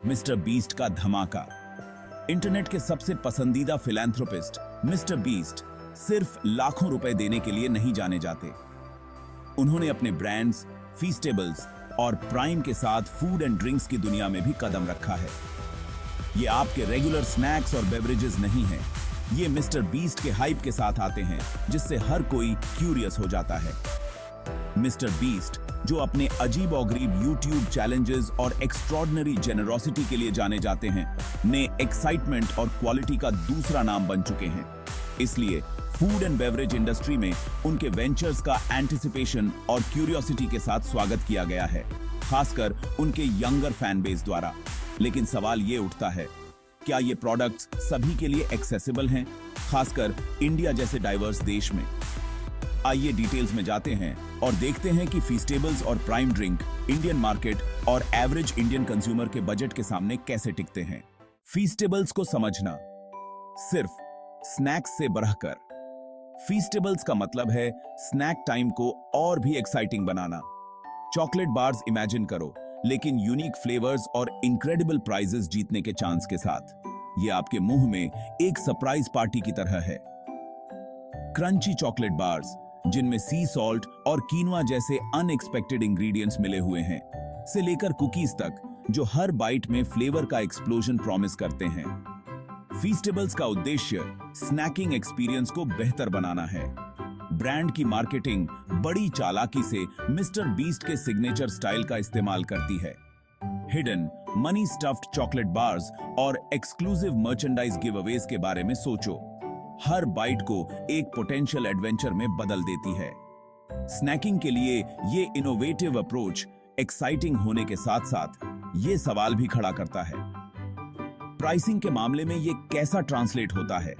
Mister beast का धमाका। Internet के सबसे पसंदीदा फिलैंथ्रोपिस्ट मिस्टर बीस्ट सिर्फ लाखों रुपए देने के लिए नहीं जाने जाते। उन्होंने अपने ब्रांड्स, फीस्टेबल्स और प्राइम के साथ फूड एंड ड्रिंक्स की दुनिया में भी कदम रखा है। ये आपके रेगुलर स्नैक्स और बेवरेजेस नहीं हैं। ये मिस्टर बीस्ट के हाइप के साथ आते हैं जिससे हर कोई क्यूरियस हो जाता है। मिस्टर बीस्ट, जो अपने अजीब और गरीब यूट्यूब चैलेंजेस और एक्स्ट्रॉर्डिनरी जेनरोसिटी के लिए जाने जाते हैं, ने एक्साइटमेंट और क्वालिटी का दूसरा नाम बन चुके हैं। इसलिए फूड एंड बेवरेज इंडस्ट्री में उनके वेंचर्स का एंटिसिपेशन और क्यूरियोसिटी के साथ स्वागत किया गया है, खासकर उनके यंगर फैन बेस द्वारा। लेकिन सवाल ये उठता है, क्या ये प्रोडक्ट्स सभी के लिए एक्सेसिबल हैं, खासकर इंडिया जैसे डाइवर्स देश में? आइए डिटेल्स में जाते हैं और देखते हैं कि फीस्टेबल्स और प्राइम ड्रिंक इंडियन मार्केट और एवरेज इंडियन कंज्यूमर के बजट के सामने कैसे टिकते हैं। फीस्टेबल्स को समझना, सिर्फ स्नैक्स से बढ़कर। फीस्टेबल्स का मतलब है स्नैक टाइम को और भी एक्साइटिंग बनाना। चॉकलेट बार्स इमेजिन करो, लेकिन यूनिक फ्लेवर्स और इनक्रेडिबल प्राइजेस जीतने के चांस के साथ। ये आपके मुंह में एक सरप्राइज पार्टी की तरह है। क्रंची चॉकलेट बार्स, जिनमें सी सॉल्ट और कीनवा जैसे अनएक्सपेक्टेड इंग्रेडिएंट्स मिले हुए हैं, से लेकर कुकीज तक, जो हर बाइट में फ्लेवर का एक्सप्लोजन प्रॉमिस करते हैं। फीस्टेबल्स का उद्देश्य स्नैकिंग एक्सपीरियंस को बेहतर बनाना है। ब्रांड की मार्केटिंग बड़ी चालाकी से मिस्टर बीस्ट के सिग्नेचर स्टाइल का इस्तेमाल करती है। Hidden, money stuffed chocolate bars और एक्सक्लूसिव मर्चेंडाइज गिवअवेज के बारे में सोचो। हर बाइट को एक पोटेंशियल एडवेंचर में बदल देती है। स्नैकिंग के लिए ये इनोवेटिव अप्रोच एक्साइटिंग होने के साथ साथ ये सवाल भी खड़ा करता है, प्राइसिंग के मामले में ये कैसा ट्रांसलेट होता है,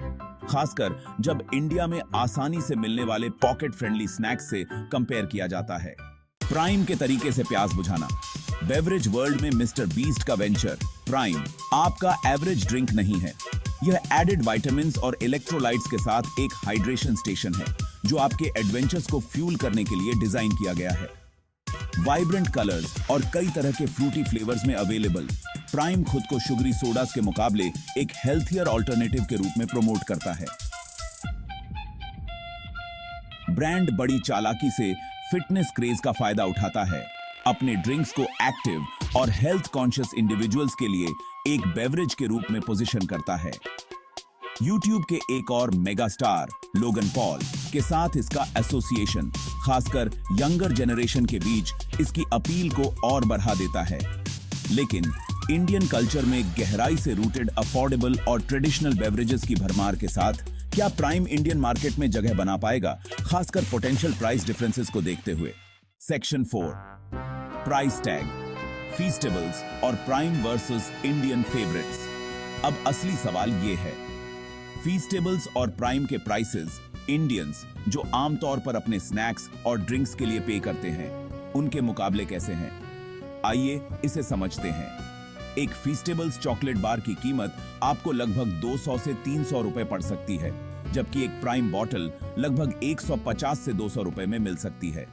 खासकर जब इंडिया में आसानी से मिलने वाले पॉकेट फ्रेंडली स्नैक्स से कंपेयर किया जाता है। प्राइम के तरीके से प्यास बुझाना। बेवरेज वर्ल्ड में मिस्टर बीस्ट का वेंचर प्राइम आपका एवरेज ड्रिंक नहीं है। यह एडेड विटामिन्स और इलेक्ट्रोलाइट्स के साथ एक हाइड्रेशन स्टेशन है, जो आपके एडवेंचर्स को फ्यूल करने के लिए डिजाइन किया गया है। वाइब्रेंट कलर्स और कई तरह के फ्रूटी फ्लेवर्स में अवेलेबल, प्राइम खुद को शुगरी सोडास के मुकाबले एक हेल्थियर ऑल्टरनेटिव के रूप में प्रमोट करता है। ब्रांड बड़ी चालाकी से फिटनेस क्रेज का फायदा उठाता है, अपने ड्रिंक्स को एक्टिव और हेल्थ कॉन्शियस इंडिविजुअल्स के लिए एक बेवरेज के रूप में पोजीशन करता है। यूट्यूब के एक और मेगा स्टार लोगन पॉल के साथ इसका एसोसिएशन, खासकर यंगर जनरेशन के बीच, इसकी अपील को और बढ़ा देता है। लेकिन इंडियन कल्चर में गहराई से रूटेड अफोर्डेबल और ट्रेडिशनल बेवरेजेस की भरमार के साथ क्या प्राइम इंडियन मार्केट में जगह बना पाएगा, खासकर पोटेंशियल प्राइस डिफरेंसेस को देखते हुए। सेक्शन 4, प्राइस टैग, फीस्टेबल्स और प्राइम वर्सेस इंडियन फेवरेट्स। अब असली सवाल ये है, फीस्टेबल्स और प्राइम के प्राइसेस इंडियंस, जो आमतौर पर अपने स्नैक्स और ड्रिंक्स के लिए पे करते हैं, उनके मुकाबले कैसे हैं? आइए इसे समझते हैं। एक फीस्टेबल्स चॉकलेट बार की कीमत आपको लगभग 200 से 300 रुपए पड़ सकती है, जबकि एक प्राइम बॉटल लगभग 150 से 200 रुपए में मिल सकती है।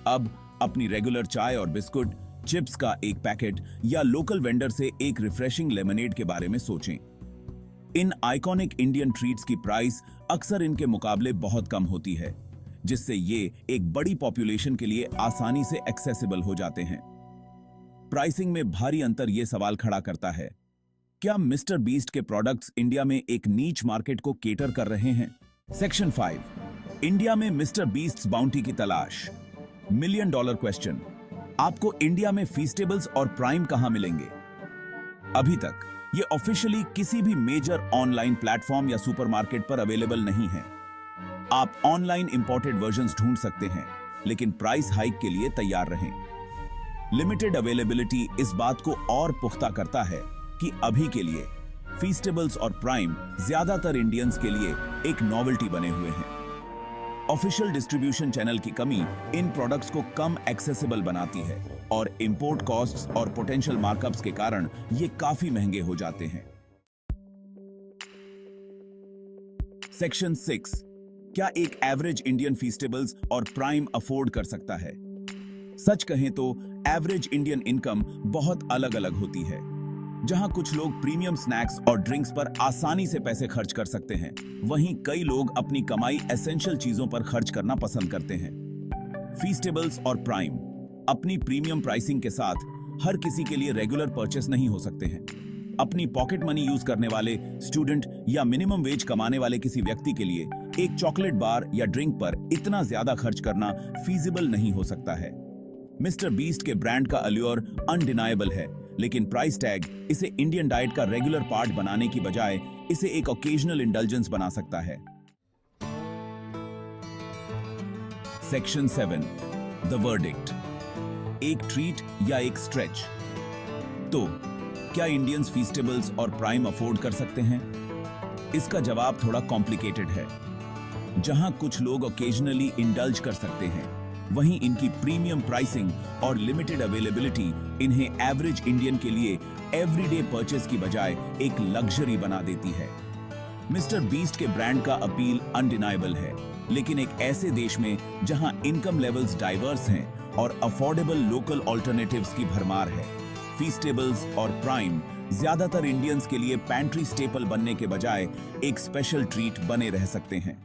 अब अपनी रेगुलर चाय और बिस्कुट, चिप्स का एक पैकेट या लोकल वेंडर से एक रिफ्रेशिंग लेमनेड के बारे में सोचें। इन आइकॉनिक इंडियन ट्रीट्स की प्राइस अक्सर इनके मुकाबले बहुत कम होती है, जिससे ये एक बड़ी पॉपुलेशन के लिए आसानी से एक्सेसिबल हो जाते हैं। प्राइसिंग में भारी अंतर ये सवाल खड़ा करता है, क्या मिस्टर बीस्ट के प्रोडक्ट्स इंडिया में एक नीच मार्केट को केटर कर रहे हैं? सेक्शन 5, इंडिया में मिस्टर बीस्ट्स बाउंटी की तलाश। $1 मिलियन क्वेश्चन, आपको इंडिया में फीस्टेबल्स और प्राइम कहां मिलेंगे? अभी तक ये ऑफिशियली किसी भी मेजर ऑनलाइन प्लेटफॉर्म या सुपरमार्केट पर अवेलेबल नहीं है। आप ऑनलाइन इंपोर्टेड वर्जन्स ढूंढ सकते हैं, लेकिन प्राइस हाइक के लिए तैयार रहें। लिमिटेड अवेलेबिलिटी इस बात को और पुख्ता करता है कि अभी के लिए फीस्टेबल्स और प्राइम ज्यादातर इंडियंस के लिए एक नॉवेल्टी बने हुए हैं। ऑफिशियल डिस्ट्रीब्यूशन चैनल की कमी इन प्रोडक्ट्स को कम एक्सेसिबल बनाती है और इंपोर्ट कॉस्ट्स और पोटेंशियल मार्कअप्स के कारण ये काफी महंगे हो जाते हैं। सेक्शन 6, क्या एक एवरेज इंडियन फीस्टेबल्स और प्राइम अफोर्ड कर सकता है? सच कहें तो एवरेज इंडियन इनकम बहुत अलग अलग होती है। जहां कुछ लोग प्रीमियम स्नैक्स और ड्रिंक्स पर आसानी से पैसे खर्च कर सकते हैं, वहीं कई लोग अपनी कमाई एसेंशियल चीजों पर खर्च करना पसंद करते हैं। फीस्टेबल्स और प्राइम अपनी प्रीमियम प्राइसिंग के साथ हर किसी के लिए रेगुलर परचेस नहीं हो सकते हैं। अपनी पॉकेट मनी यूज करने वाले स्टूडेंट या मिनिमम वेज कमाने वाले किसी व्यक्ति के लिए एक चॉकलेट बार या ड्रिंक पर इतना ज्यादा खर्च करना फीजिबल नहीं हो सकता है। मिस्टर बीस्ट के ब्रांड का अल्योर अनडिनाएबल है, लेकिन प्राइस टैग इसे इंडियन डाइट का रेगुलर पार्ट बनाने की बजाय इसे एक ओकेजनल इंडल्जेंस बना सकता है। सेक्शन 7 द वर्डिक्ट, एक ट्रीट या एक स्ट्रेच। तो क्या इंडियंस फीस्टेबल्स और प्राइम अफोर्ड कर सकते हैं? इसका जवाब थोड़ा कॉम्प्लिकेटेड है। जहां कुछ लोग ओकेजनली इंडल्ज कर सकते हैं, वहीं इनकी प्रीमियम प्राइसिंग और लिमिटेड अवेलेबिलिटी इन्हें एवरेज इंडियन के लिए एवरीडे परचेस की बजाय एक लग्जरी बना देती है। मिस्टर बीस्ट के ब्रांड का अपील अनडिनाएबल है, लेकिन एक ऐसे देश में जहां इनकम लेवल्स डाइवर्स हैं और अफोर्डेबल लोकल ऑल्टरनेटिव्स की भरमार है, फीस्टेबल्स और प्राइम ज्यादातर इंडियंस के लिए पैंट्री स्टेपल बनने के बजाय एक स्पेशल ट्रीट बने रह सकते हैं।